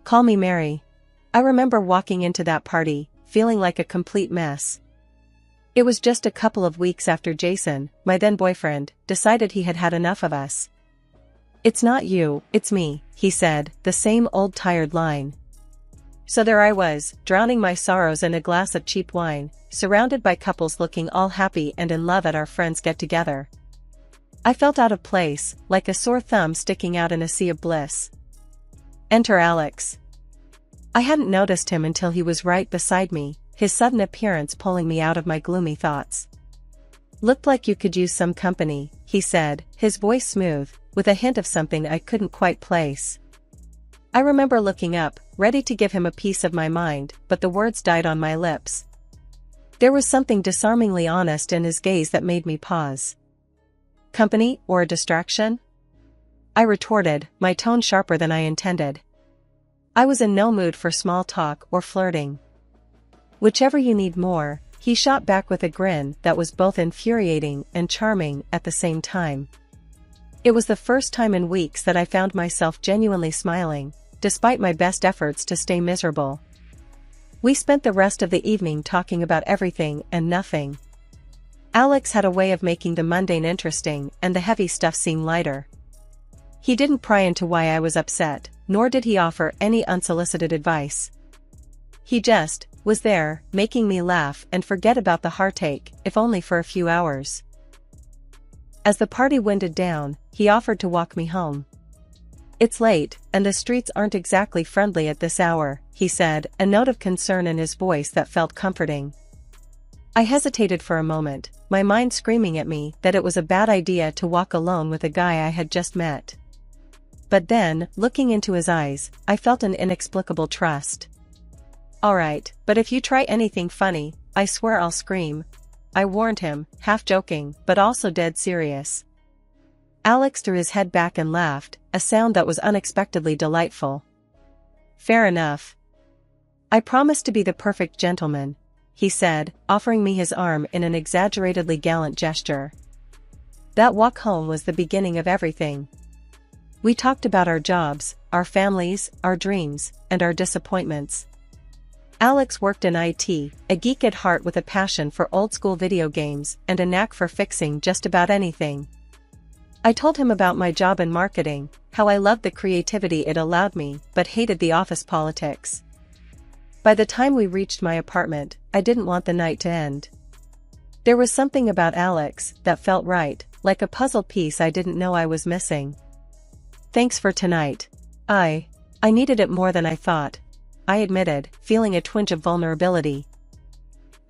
Call me Mary. I remember walking into that party, feeling like a complete mess. It was just a couple of weeks after Jason, my then boyfriend, decided he had had enough of us. It's not you, it's me, he said, the same old tired line. So there I was, drowning my sorrows in a glass of cheap wine, surrounded by couples looking all happy and in love at our friends' get-together. I felt out of place, like a sore thumb sticking out in a sea of bliss. Enter Alex. I hadn't noticed him until he was right beside me, his sudden appearance pulling me out of my gloomy thoughts. Looked like you could use some company, he said, his voice smooth, with a hint of something I couldn't quite place. I remember looking up, ready to give him a piece of my mind, but the words died on my lips. There was something disarmingly honest in his gaze that made me pause. Company, or a distraction? I retorted, my tone sharper than I intended. I was in no mood for small talk or flirting. Whichever you need more, he shot back with a grin that was both infuriating and charming at the same time. It was the first time in weeks that I found myself genuinely smiling, despite my best efforts to stay miserable. We spent the rest of the evening talking about everything and nothing. Alex had a way of making the mundane interesting and the heavy stuff seem lighter. He didn't pry into why I was upset, nor did he offer any unsolicited advice. He just was there, making me laugh and forget about the heartache, if only for a few hours. As the party winded down, he offered to walk me home. It's late, and the streets aren't exactly friendly at this hour, he said, a note of concern in his voice that felt comforting. I hesitated for a moment, my mind screaming at me that it was a bad idea to walk alone with a guy I had just met. But then, looking into his eyes, I felt an inexplicable trust. Alright, but if you try anything funny, I swear I'll scream, I warned him, half joking, but also dead serious. Alex threw his head back and laughed, a sound that was unexpectedly delightful. Fair enough. I promise to be the perfect gentleman, he said, offering me his arm in an exaggeratedly gallant gesture. That walk home was the beginning of everything. We talked about our jobs, our families, our dreams, and our disappointments. Alex worked in IT, a geek at heart with a passion for old-school video games and a knack for fixing just about anything. I told him about my job in marketing, how I loved the creativity it allowed me but hated the office politics. By the time we reached my apartment, I didn't want the night to end. There was something about Alex that felt right, like a puzzle piece I didn't know I was missing. Thanks for tonight. I needed it more than I thought, I admitted, feeling a twinge of vulnerability.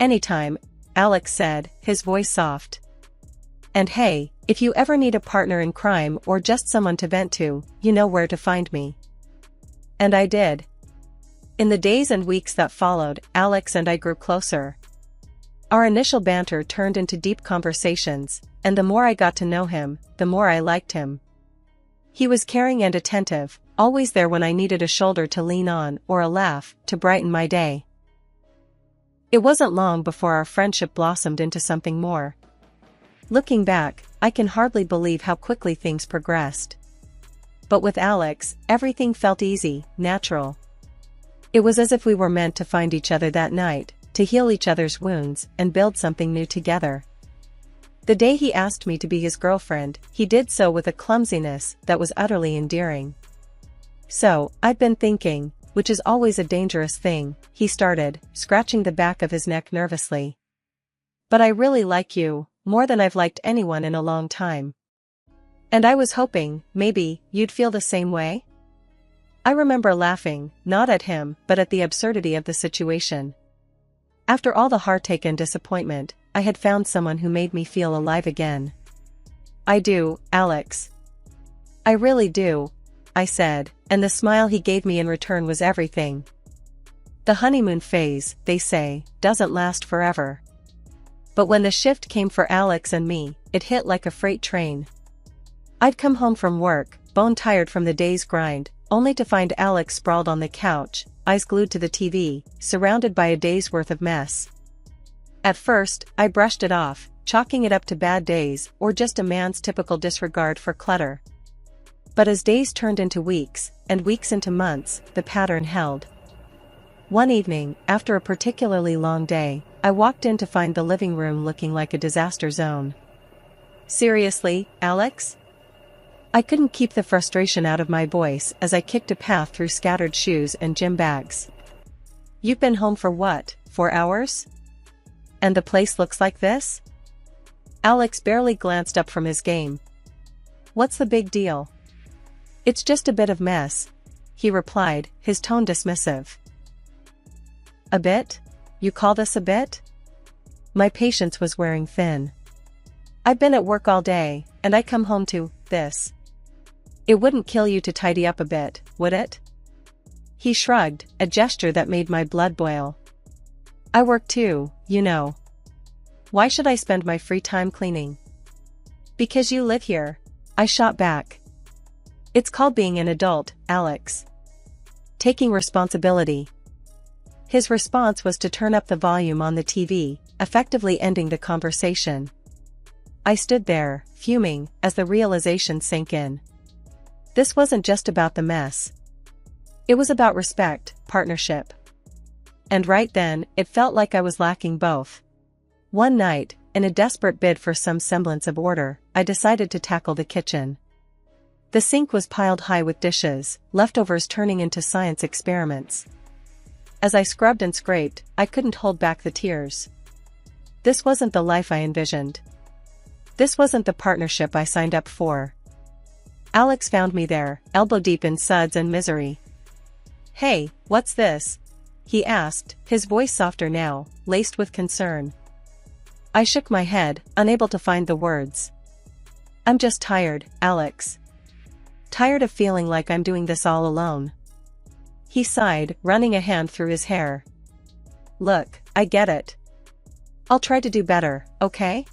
Anytime, Alex said, his voice soft. And hey, if you ever need a partner in crime or just someone to vent to, you know where to find me. And I did. In the days and weeks that followed, Alex and I grew closer. Our initial banter turned into deep conversations, and the more I got to know him, the more I liked him. He was caring and attentive, always there when I needed a shoulder to lean on or a laugh to brighten my day. It wasn't long before our friendship blossomed into something more. Looking back, I can hardly believe how quickly things progressed. But with Alex, everything felt easy, natural. It was as if we were meant to find each other that night, to heal each other's wounds and build something new together. The day he asked me to be his girlfriend, he did so with a clumsiness that was utterly endearing. So, I'd been thinking, which is always a dangerous thing, he started, scratching the back of his neck nervously. But I really like you, more than I've liked anyone in a long time. And I was hoping, maybe, you'd feel the same way? I remember laughing, not at him, but at the absurdity of the situation. After all the heartache and disappointment, I had found someone who made me feel alive again. I do, Alex. I really do, I said, and the smile he gave me in return was everything. The honeymoon phase, they say, doesn't last forever. But when the shift came for Alex and me, it hit like a freight train. I'd come home from work, bone-tired from the day's grind, only to find Alex sprawled on the couch, eyes glued to the TV, surrounded by a day's worth of mess. At first, I brushed it off, chalking it up to bad days or just a man's typical disregard for clutter. But as days turned into weeks, and weeks into months, the pattern held. One evening, after a particularly long day, I walked in to find the living room looking like a disaster zone. "Seriously, Alex?" I couldn't keep the frustration out of my voice as I kicked a path through scattered shoes and gym bags. "You've been home for what, 4 hours? And the place looks like this?" Alex barely glanced up from his game. "What's the big deal?" "It's just a bit of mess," he replied, his tone dismissive. "A bit? You call this a bit?" My patience was wearing thin. "I've been at work all day, and I come home to this. It wouldn't kill you to tidy up a bit, would it?" He shrugged, a gesture that made my blood boil. "I work too, you know. Why should I spend my free time cleaning?" "Because you live here," I shot back. "It's called being an adult, Alex. Taking responsibility." His response was to turn up the volume on the TV, effectively ending the conversation. I stood there, fuming, as the realization sank in. This wasn't just about the mess. It was about respect, partnership. And right then, it felt like I was lacking both. One night, in a desperate bid for some semblance of order, I decided to tackle the kitchen. The sink was piled high with dishes, leftovers turning into science experiments. As I scrubbed and scraped, I couldn't hold back the tears. This wasn't the life I envisioned. This wasn't the partnership I signed up for. Alex found me there, elbow deep in suds and misery. "Hey, what's this?" he asked, his voice softer now, laced with concern. I shook my head, unable to find the words. "I'm just tired, Alex. Tired of feeling like I'm doing this all alone." He sighed, running a hand through his hair. "Look, I get it. I'll try to do better, okay?"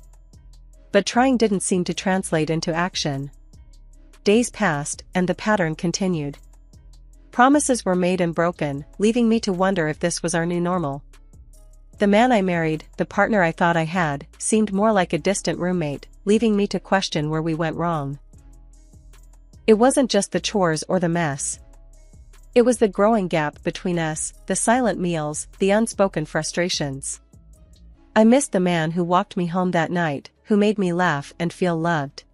But trying didn't seem to translate into action. Days passed, and the pattern continued. Promises were made and broken, leaving me to wonder if this was our new normal. The man I married, the partner I thought I had, seemed more like a distant roommate, leaving me to question where we went wrong. It wasn't just the chores or the mess. It was the growing gap between us, the silent meals, the unspoken frustrations. I missed the man who walked me home that night, who made me laugh and feel loved.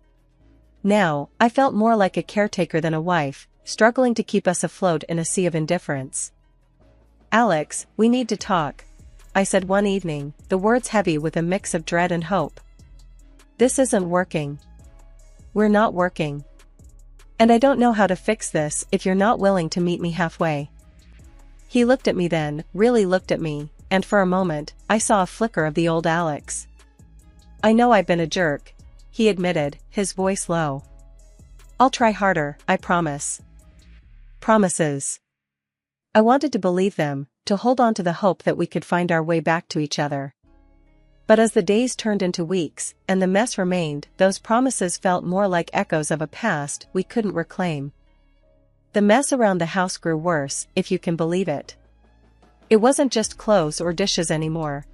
Now, I felt more like a caretaker than a wife, struggling to keep us afloat in a sea of indifference. "Alex, we need to talk," I said one evening, the words heavy with a mix of dread and hope. "This isn't working. We're not working. And I don't know how to fix this if you're not willing to meet me halfway." He looked at me then, really looked at me, and for a moment, I saw a flicker of the old Alex. "I know I've been a jerk," he admitted, his voice low. "I'll try harder, I promise." Promises. I wanted to believe them, to hold on to the hope that we could find our way back to each other. But as the days turned into weeks, and the mess remained, those promises felt more like echoes of a past we couldn't reclaim. The mess around the house grew worse, if you can believe it. It wasn't just clothes or dishes anymore.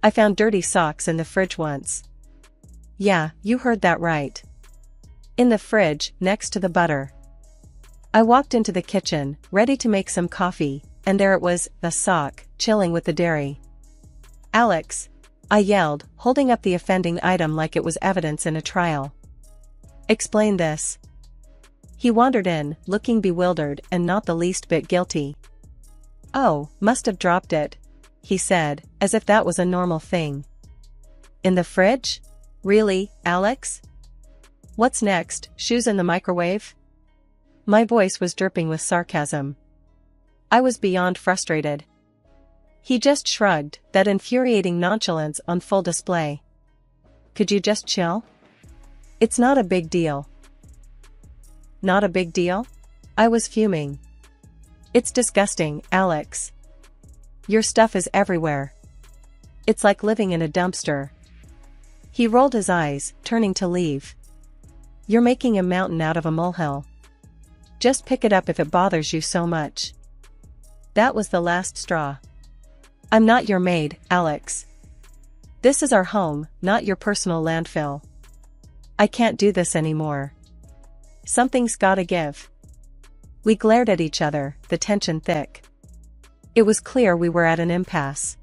I found dirty socks in the fridge once. Yeah, you heard that right. In the fridge, next to the butter. I walked into the kitchen, ready to make some coffee, and there it was, the sock, chilling with the dairy. "Alex," I yelled, holding up the offending item like it was evidence in a trial. "Explain this." He wandered in, looking bewildered and not the least bit guilty. "Oh, must have dropped it," he said, as if that was a normal thing. "In the fridge? Really, Alex? What's next, shoes in the microwave?" My voice was dripping with sarcasm. I was beyond frustrated. He just shrugged, that infuriating nonchalance on full display. "Could you just chill? It's not a big deal." "Not a big deal?" I was fuming. "It's disgusting, Alex. Your stuff is everywhere. It's like living in a dumpster." He rolled his eyes, turning to leave. "You're making a mountain out of a molehill. Just pick it up if it bothers you so much." That was the last straw. "I'm not your maid, Alex. This is our home, not your personal landfill. I can't do this anymore." Something's gotta give. We glared at each other, the tension thick. It was clear we were at an impasse.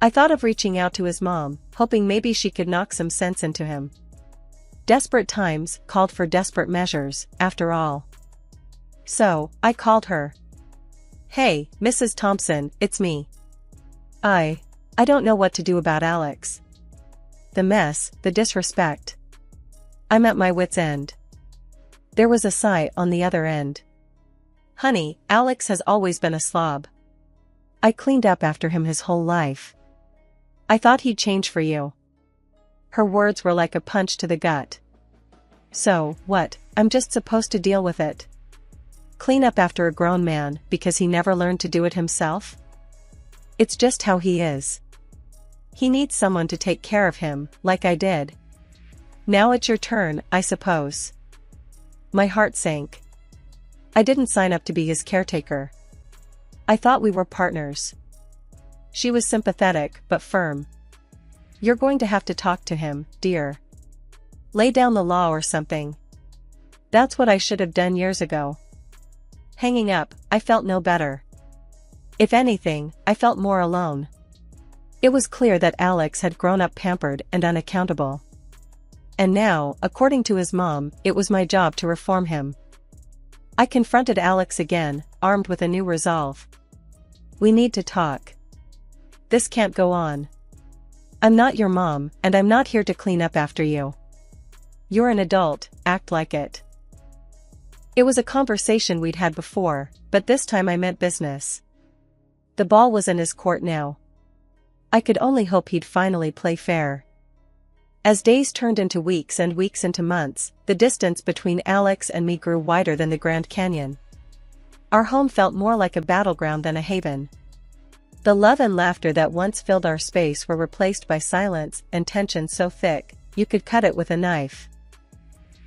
I thought of reaching out to his mom, hoping maybe she could knock some sense into him. Desperate times called for desperate measures, after all. So, I called her. "Hey, Mrs. Thompson, it's me. I don't know what to do about Alex. The mess, the disrespect. I'm at my wit's end." There was a sigh on the other end. "Honey, Alex has always been a slob. I cleaned up after him his whole life. I thought he'd change for you." Her words were like a punch to the gut. "So, what, I'm just supposed to deal with it? Clean up after a grown man because he never learned to do it himself? It's just how he is. He needs someone to take care of him, like I did. Now it's your turn, I suppose." My heart sank. I didn't sign up to be his caretaker. I thought we were partners. She was sympathetic but firm. "You're going to have to talk to him, dear. Lay down the law or something." That's what I should have done years ago. Hanging up, I felt no better. If anything, I felt more alone. It was clear that Alex had grown up pampered and unaccountable. And now, according to his mom, it was my job to reform him. I confronted Alex again, armed with a new resolve. "We need to talk. This can't go on. I'm not your mom, and I'm not here to clean up after you. You're an adult, act like it." It was a conversation we'd had before, but this time I meant business. The ball was in his court now. I could only hope he'd finally play fair. As days turned into weeks and weeks into months, the distance between Alex and me grew wider than the Grand Canyon. Our home felt more like a battleground than a haven. The love and laughter that once filled our space were replaced by silence and tension so thick, you could cut it with a knife.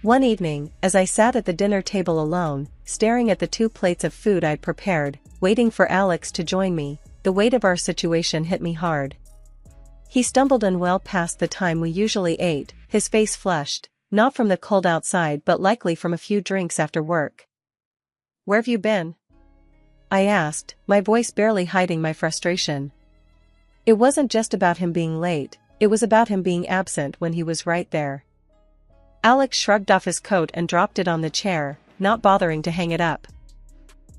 One evening, as I sat at the dinner table alone, staring at the 2 plates of food I'd prepared, waiting for Alex to join me, the weight of our situation hit me hard. He stumbled in well past the time we usually ate, his face flushed, not from the cold outside but likely from a few drinks after work. "Where've you been?" I asked, my voice barely hiding my frustration. It wasn't just about him being late, it was about him being absent when he was right there. Alex shrugged off his coat and dropped it on the chair, not bothering to hang it up.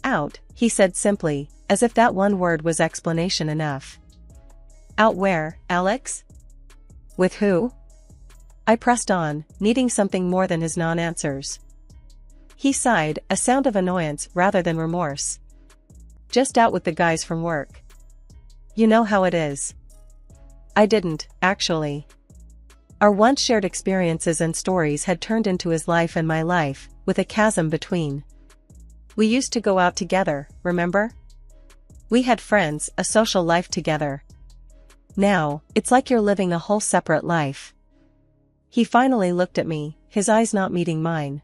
"Out," he said simply, as if that one word was explanation enough. "Out where, Alex? With who?" I pressed on, needing something more than his non-answers. He sighed, a sound of annoyance rather than remorse. "Just out with the guys from work. You know how it is." I didn't, actually. Our once shared experiences and stories had turned into his life and my life, with a chasm between. We used to go out together, remember? We had friends, a social life together. Now, it's like you're living a whole separate life. He finally looked at me, his eyes not meeting mine.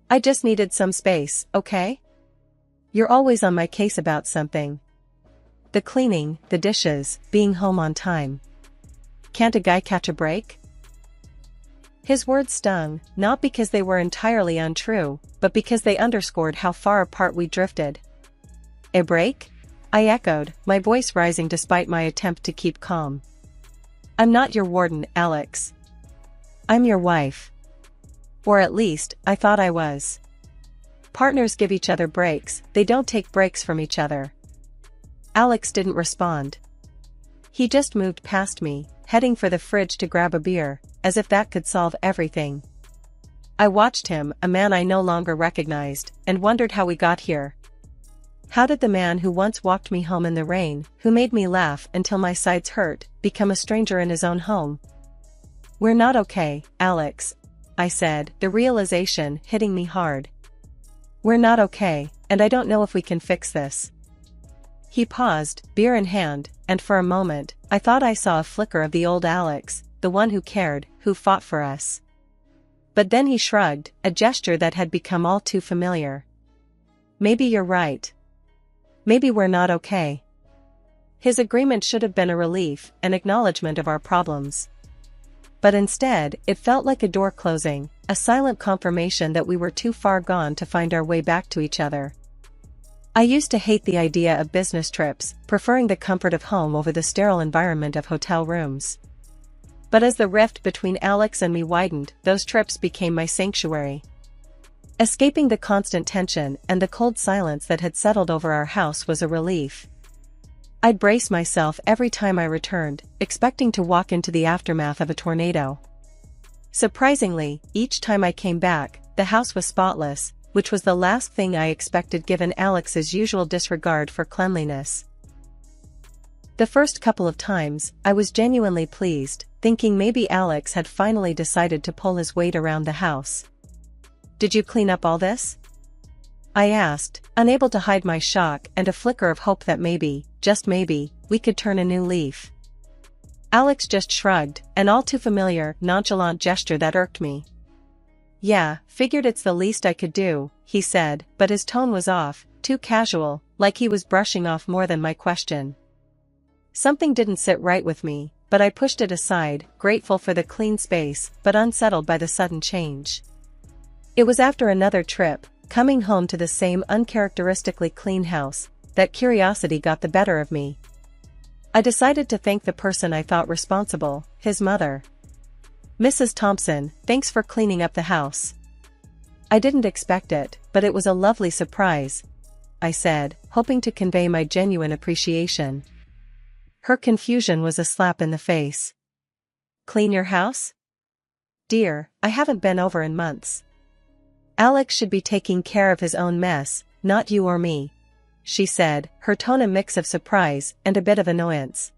"I just needed some space, okay? You're always on my case about something. The cleaning, the dishes, being home on time. Can't a guy catch a break?" His words stung, not because they were entirely untrue, but because they underscored how far apart we drifted. "A break?" I echoed, my voice rising despite my attempt to keep calm. "I'm not your warden, Alex. I'm your wife. Or at least, I thought I was. Partners give each other breaks, they don't take breaks from each other." Alex didn't respond. He just moved past me, heading for the fridge to grab a beer, as if that could solve everything. I watched him, a man I no longer recognized, and wondered how we got here. How did the man who once walked me home in the rain, who made me laugh until my sides hurt, become a stranger in his own home? "We're not okay, Alex," I said, the realization hitting me hard. "We're not okay, and I don't know if we can fix this." He paused, beer in hand, and for a moment, I thought I saw a flicker of the old Alex, the one who cared, who fought for us. But then he shrugged, a gesture that had become all too familiar. "Maybe you're right. Maybe we're not okay." His agreement should have been a relief, an acknowledgement of our problems. But instead, it felt like a door closing, a silent confirmation that we were too far gone to find our way back to each other. I used to hate the idea of business trips, preferring the comfort of home over the sterile environment of hotel rooms. But as the rift between Alex and me widened, those trips became my sanctuary. Escaping the constant tension and the cold silence that had settled over our house was a relief. I'd brace myself every time I returned, expecting to walk into the aftermath of a tornado. Surprisingly, each time I came back, the house was spotless, which was the last thing I expected given Alex's usual disregard for cleanliness. The first couple of times, I was genuinely pleased, thinking maybe Alex had finally decided to pull his weight around the house. "Did you clean up all this?" I asked, unable to hide my shock and a flicker of hope that maybe, just maybe, we could turn a new leaf. Alex just shrugged, an all too familiar, nonchalant gesture that irked me. "Yeah, figured it's the least I could do," he said, but his tone was off, too casual, like he was brushing off more than my question. Something didn't sit right with me, but I pushed it aside, grateful for the clean space, but unsettled by the sudden change. It was after another trip, coming home to the same uncharacteristically clean house, that curiosity got the better of me. I decided to thank the person I thought responsible, his mother. "Mrs. Thompson, thanks for cleaning up the house." "I didn't expect it, but it was a lovely surprise," I said, hoping to convey my genuine appreciation. Her confusion was a slap in the face. "Clean your house? Dear, I haven't been over in months. Alex should be taking care of his own mess, not you or me," she said, her tone a mix of surprise and a bit of annoyance.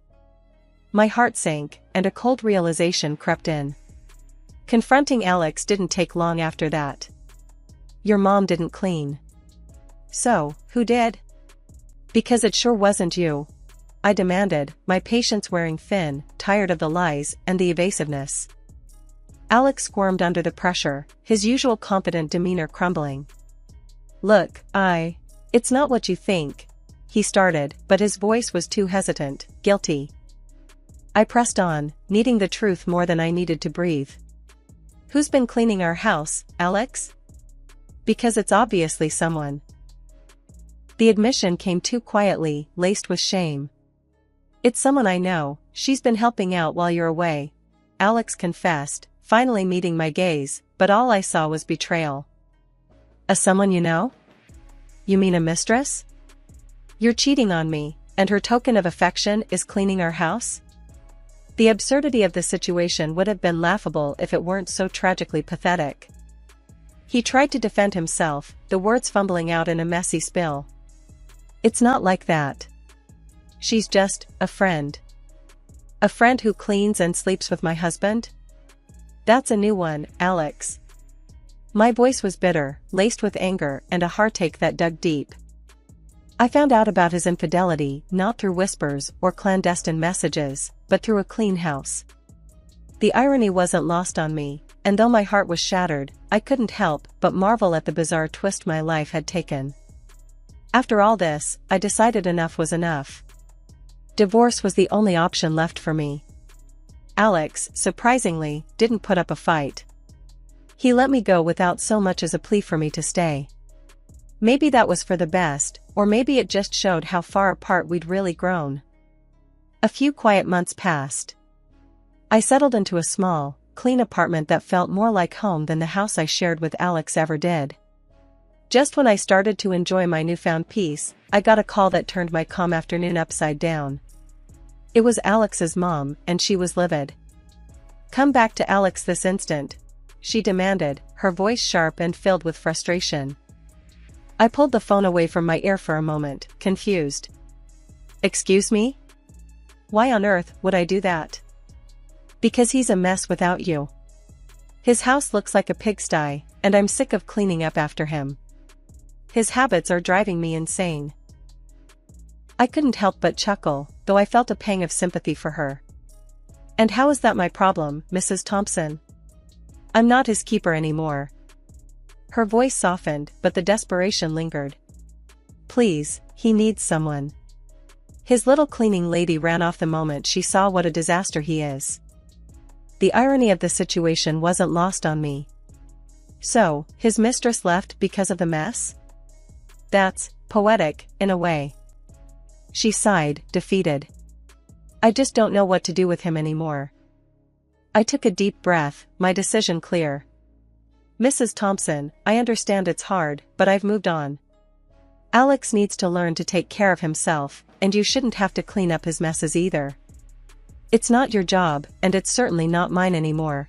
My heart sank, and a cold realization crept in. Confronting Alex didn't take long after that. "Your mom didn't clean." "So, who did?" "Because it sure wasn't you," I demanded, my patience wearing thin, tired of the lies and the evasiveness. Alex squirmed under the pressure, his usual confident demeanor crumbling. "Look, it's not what you think," he started, but his voice was too hesitant, guilty. I pressed on, needing the truth more than I needed to breathe. "Who's been cleaning our house, Alex?" "Because it's obviously someone." The admission came too quietly, laced with shame. "It's someone I know, she's been helping out while you're away," Alex confessed, finally meeting my gaze, but all I saw was betrayal. "A someone you know? You mean a mistress? You're cheating on me, and her token of affection is cleaning our house?" The absurdity of the situation would have been laughable if it weren't so tragically pathetic. He tried to defend himself, the words fumbling out in a messy spill. "It's not like that. She's just a friend." "A friend who cleans and sleeps with my husband? That's a new one, Alex." My voice was bitter, laced with anger and a heartache that dug deep. I found out about his infidelity not through whispers or clandestine messages, but through a clean house. The irony wasn't lost on me, and though my heart was shattered, I couldn't help but marvel at the bizarre twist my life had taken. After all this, I decided enough was enough. Divorce was the only option left for me. Alex, surprisingly, didn't put up a fight. He let me go without so much as a plea for me to stay. Maybe that was for the best, or maybe it just showed how far apart we'd really grown. A few quiet months passed. I settled into a small, clean apartment that felt more like home than the house I shared with Alex ever did. Just when I started to enjoy my newfound peace, I got a call that turned my calm afternoon upside down. It was Alex's mom, and she was livid. "Come back to Alex this instant," she demanded, her voice sharp and filled with frustration. I pulled the phone away from my ear for a moment, confused. "Excuse me? Why on earth would I do that?" "Because he's a mess without you. His house looks like a pigsty, and I'm sick of cleaning up after him. His habits are driving me insane." I couldn't help but chuckle, though I felt a pang of sympathy for her. "And how is that my problem, Mrs. Thompson? I'm not his keeper anymore." Her voice softened, but the desperation lingered. "Please, he needs someone. His little cleaning lady ran off the moment she saw what a disaster he is." The irony of the situation wasn't lost on me. So, his mistress left because of the mess? That's poetic, in a way. She sighed, defeated. I just don't know what to do with him anymore. I took a deep breath, my decision clear. Mrs. Thompson, I understand it's hard, but I've moved on. Alex needs to learn to take care of himself, and you shouldn't have to clean up his messes either. It's not your job, and it's certainly not mine anymore.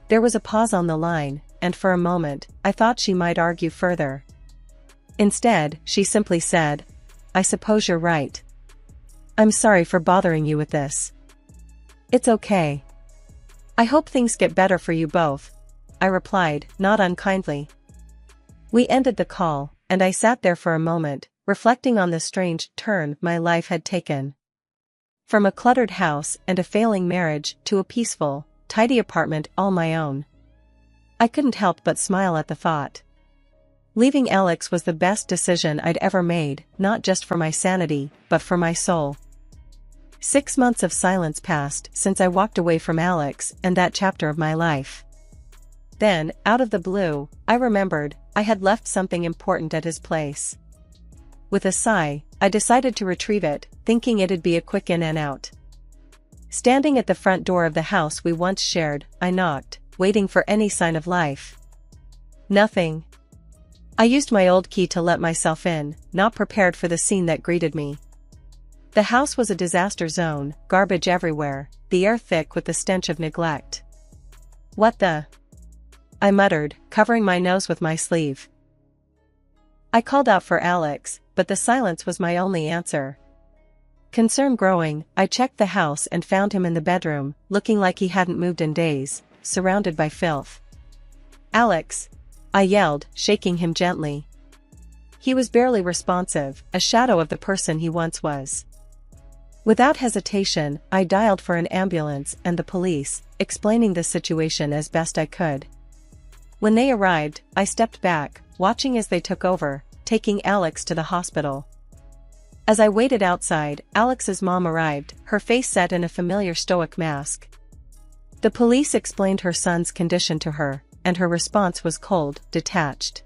There was a pause on the line, and for a moment, I thought she might argue further. Instead, she simply said, I suppose you're right. I'm sorry for bothering you with this. It's okay. I hope things get better for you both, I replied, not unkindly. We ended the call, and I sat there for a moment, reflecting on the strange turn my life had taken. From a cluttered house and a failing marriage to a peaceful, tidy apartment all my own. I couldn't help but smile at the thought. Leaving Alex was the best decision I'd ever made, not just for my sanity, but for my soul. 6 months of silence passed since I walked away from Alex and that chapter of my life. Then, out of the blue, I remembered I had left something important at his place. With a sigh, I decided to retrieve it, thinking it'd be a quick in and out. Standing at the front door of the house we once shared, I knocked, waiting for any sign of life. Nothing. I used my old key to let myself in, not prepared for the scene that greeted me. The house was a disaster zone, garbage everywhere, the air thick with the stench of neglect. What the? I muttered, covering my nose with my sleeve. I called out for Alex, but the silence was my only answer. Concern growing, I checked the house and found him in the bedroom, looking like he hadn't moved in days, surrounded by filth. Alex! I yelled, shaking him gently. He was barely responsive, a shadow of the person he once was. Without hesitation, I dialed for an ambulance and the police, explaining the situation as best I could. When they arrived, I stepped back, watching as they took over, taking Alex to the hospital. As I waited outside, Alex's mom arrived, her face set in a familiar stoic mask. The police explained her son's condition to her, and her response was cold, detached.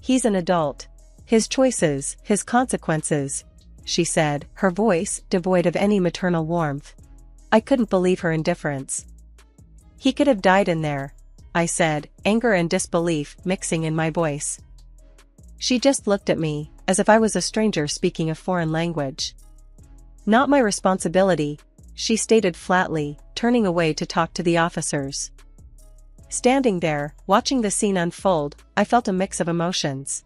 He's an adult. His choices, his consequences, she said, her voice devoid of any maternal warmth. I couldn't believe her indifference. He could have died in there, I said, anger and disbelief mixing in my voice. She just looked at me, as if I was a stranger speaking a foreign language. Not my responsibility, she stated flatly, turning away to talk to the officers. Standing there, watching the scene unfold, I felt a mix of emotions.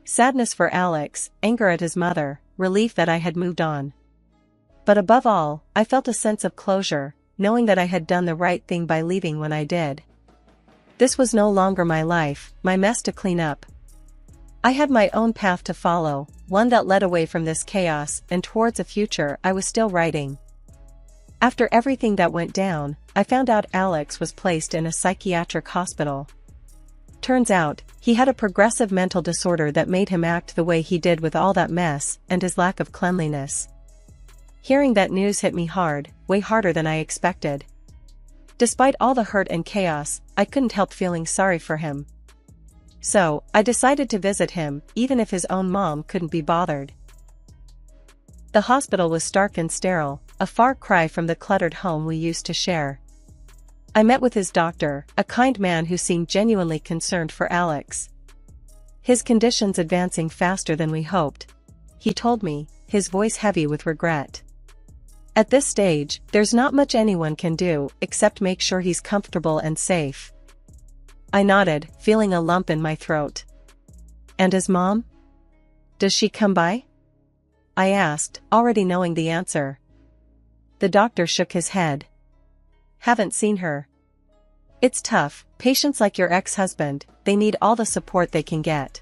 Sadness for Alex, anger at his mother, relief that I had moved on. But above all, I felt a sense of closure, knowing that I had done the right thing by leaving when I did. This was no longer my life, my mess to clean up. I had my own path to follow, one that led away from this chaos and towards a future I was still writing. After everything that went down, I found out Alex was placed in a psychiatric hospital. Turns out, he had a progressive mental disorder that made him act the way he did with all that mess and his lack of cleanliness. Hearing that news hit me hard, way harder than I expected. Despite all the hurt and chaos, I couldn't help feeling sorry for him. So, I decided to visit him, even if his own mom couldn't be bothered. The hospital was stark and sterile, a far cry from the cluttered home we used to share. I met with his doctor, a kind man who seemed genuinely concerned for Alex. His condition's advancing faster than we hoped, he told me, his voice heavy with regret. At this stage, there's not much anyone can do except make sure he's comfortable and safe. I nodded, feeling a lump in my throat. And his mom? Does she come by? I asked, already knowing the answer. The doctor shook his head. Haven't seen her. It's tough, patients like your ex-husband, they need all the support they can get.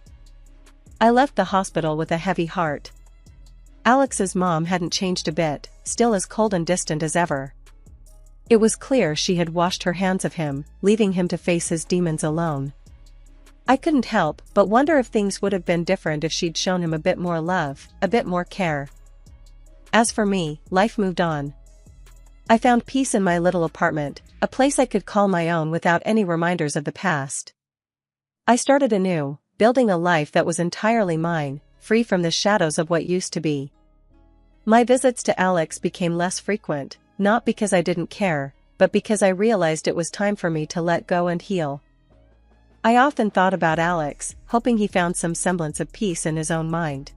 I left the hospital with a heavy heart. Alex's mom hadn't changed a bit, still as cold and distant as ever. It was clear she had washed her hands of him, leaving him to face his demons alone. I couldn't help but wonder if things would have been different if she'd shown him a bit more love, a bit more care. As for me, life moved on. I found peace in my little apartment, a place I could call my own without any reminders of the past. I started anew, building a life that was entirely mine, free from the shadows of what used to be. My visits to Alex became less frequent, not because I didn't care, but because I realized it was time for me to let go and heal. I often thought about Alex, hoping he found some semblance of peace in his own mind.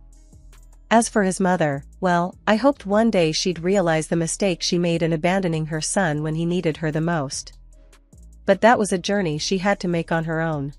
As for his mother, well, I hoped one day she'd realize the mistake she made in abandoning her son when he needed her the most. But that was a journey she had to make on her own.